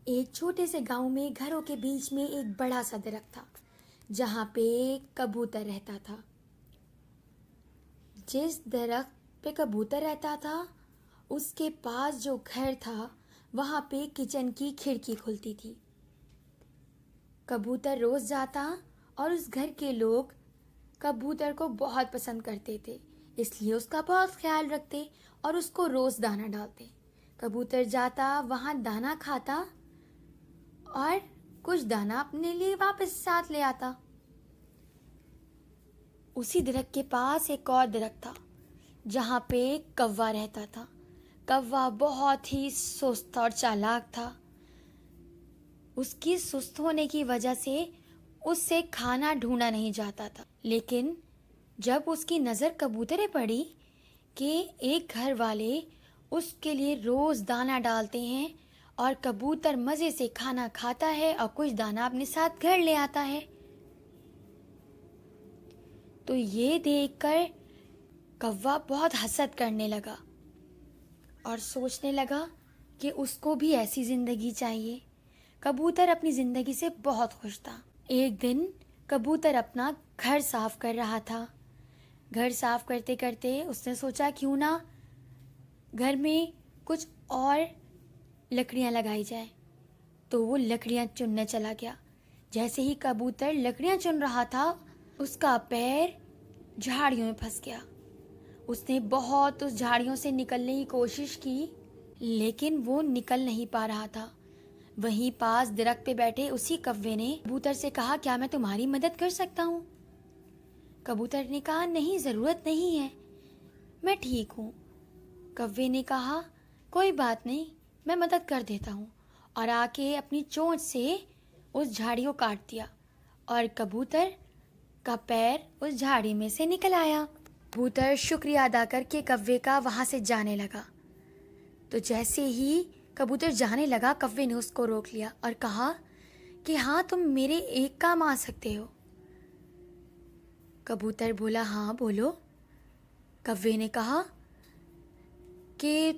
ایک چھوٹے سے گاؤں میں گھروں کے بیچ میں ایک بڑا سا درخت تھا جہاں پہ ایک کبوتر رہتا تھا۔ جس درخت پہ کبوتر رہتا تھا اس کے پاس جو گھر تھا وہاں پہ کچن کی کھڑکی کھلتی تھی۔ کبوتر روز جاتا اور اس گھر کے لوگ کبوتر کو بہت پسند کرتے تھے، اس لیے اس کا بہت خیال رکھتے اور اس کو روز دانہ ڈالتے۔ کبوتر جاتا وہاں دانہ کھاتا اور کچھ دانہ اپنے لیے واپس ساتھ لے آتا۔ اسی درخت کے پاس ایک اور درخت تھا جہاں پہ ایک کوا رہتا تھا۔ کوا بہت ہی سست اور چالاک تھا۔ اس کی سست ہونے کی وجہ سے اس سے کھانا ڈھونڈا نہیں جاتا تھا، لیکن جب اس کی نظر کبوتریں پڑی کہ ایک گھر والے اس کے لیے روز دانہ ڈالتے ہیں اور کبوتر مزے سے کھانا کھاتا ہے اور کچھ دانہ اپنے ساتھ گھر لے آتا ہے، تو یہ دیکھ کر کوا بہت حسد کرنے لگا اور سوچنے لگا کہ اس کو بھی ایسی زندگی چاہیے۔ کبوتر اپنی زندگی سے بہت خوش تھا۔ ایک دن کبوتر اپنا گھر صاف کر رہا تھا۔ گھر صاف کرتے کرتے اس نے سوچا کیوں نہ گھر میں کچھ اور لکڑیاں لگائی جائے، تو وہ لکڑیاں چننے چلا گیا۔ جیسے ہی کبوتر لکڑیاں چن رہا تھا اس کا پیر جھاڑیوں میں پھنس گیا۔ اس نے بہت اس جھاڑیوں سے نکلنے کی کوشش کی لیکن وہ نکل نہیں پا رہا تھا۔ وہیں پاس درخت پہ بیٹھے اسی کوے نے کبوتر سے کہا کیا میں تمہاری مدد کر سکتا ہوں؟ کبوتر نے کہا نہیں، ضرورت نہیں ہے، میں ٹھیک ہوں۔ کوے نے کہا کوئی بات نہیں، میں مدد کر دیتا ہوں، اور آ کے اپنی چونچ سے اس جھاڑی کو کاٹ دیا اور کبوتر کا پیر اس جھاڑی میں سے نکل آیا۔ کبوتر شکریہ ادا کر کے کوے کا وہاں سے جانے لگا، تو جیسے ہی کبوتر جانے لگا کوے نے اس کو روک لیا اور کہا کہ ہاں تم میرے ایک کام آ سکتے ہو۔ کبوتر بولا ہاں بولو۔ کوے نے کہا کہ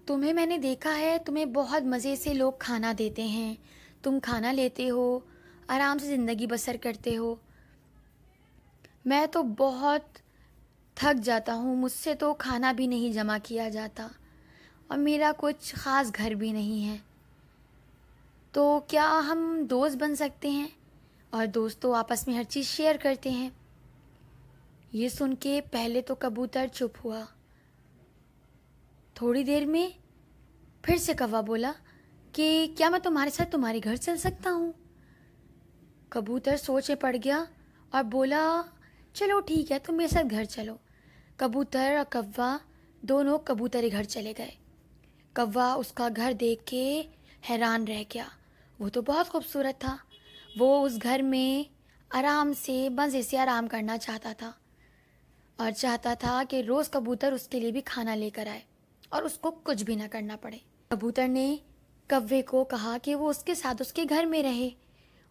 تمہیں میں نے دیکھا ہے، تمہیں بہت مزے سے لوگ کھانا دیتے ہیں، تم کھانا لیتے ہو، آرام سے زندگی بسر کرتے ہو۔ میں تو بہت تھک جاتا ہوں، مجھ سے تو کھانا بھی نہیں جمع کیا جاتا اور میرا کچھ خاص گھر بھی نہیں ہے، تو کیا ہم دوست بن سکتے ہیں؟ اور دوست تو آپس میں ہر چیز شیئر کرتے ہیں۔ یہ سن کے پہلے تو کبوتر چپ ہوا، تھوڑی دیر میں پھر سے کوا بولا کہ کیا میں تمہارے ساتھ تمہارے گھر چل سکتا ہوں؟ کبوتر سوچ میں پڑ گیا اور بولا چلو ٹھیک ہے، تم میرے ساتھ گھر چلو۔ کبوتر اور کوا دونوں کبوتری گھر چلے گئے۔ کوا اس کا گھر دیکھ کے حیران رہ گیا، وہ تو بہت خوبصورت تھا۔ وہ اس گھر میں آرام سے مزے سے آرام کرنا چاہتا تھا اور چاہتا تھا کہ روز کبوتر اس کے لیے بھی کھانا لے کر آئے اور اس کو کچھ بھی نہ کرنا پڑے۔ کبوتر نے کوے کو کہا کہ وہ اس کے ساتھ اس کے گھر میں رہے،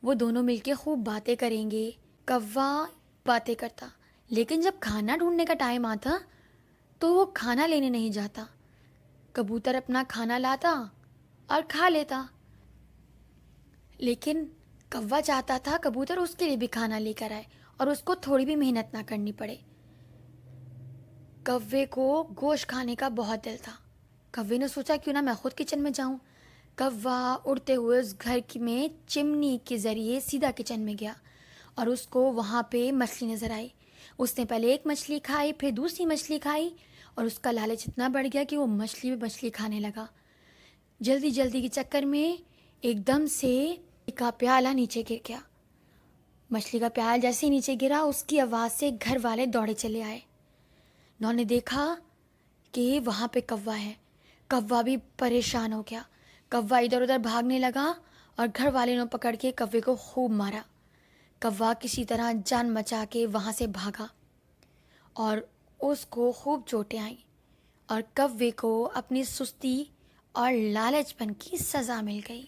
وہ دونوں مل کے خوب باتیں کریں گے۔ کوا باتیں کرتا لیکن جب کھانا ڈھونڈنے کا ٹائم آتا تو وہ کھانا لینے نہیں جاتا۔ کبوتر اپنا کھانا لاتا اور کھا لیتا، لیکن کوا چاہتا تھا کبوتر اس کے لیے بھی کھانا لے کر آئے اور اس کو تھوڑی بھی محنت نہ کرنی پڑے۔ کوے کو گوشت کھانے کا بہت دل تھا۔ کوے نے سوچا کیوں نہ میں خود کچن میں جاؤں۔ کوا اڑتے ہوئے اس گھر میں چمنی کے ذریعے سیدھا کچن میں گیا اور اس کو وہاں پہ مچھلی نظر آئی۔ اس نے پہلے ایک مچھلی کھائی، پھر دوسری مچھلی کھائی اور اس کا لالچ اتنا بڑھ گیا کہ وہ مچھلی کھانے لگا۔ جلدی جلدی کے چکر میں ایک دم سے کا پیالہ نیچے گر گیا۔ مچھلی کا پیالہ جیسے نیچے گرا اس کی آواز سے گھر والے دوڑے چلے آئے۔ انہوں نے دیکھا کہ وہاں پہ کوا ہے۔ کوا بھی پریشان ہو گیا، کوا ادھر ادھر بھاگنے لگا اور گھر والے نے پکڑ کے کوے کو خوب مارا۔ کوا کسی طرح جان بچا کے وہاں سے بھاگا اور اس کو خوب چوٹیں آئیں اور کوے کو اپنی سستی اور لالچ پن کی سزا مل گئی۔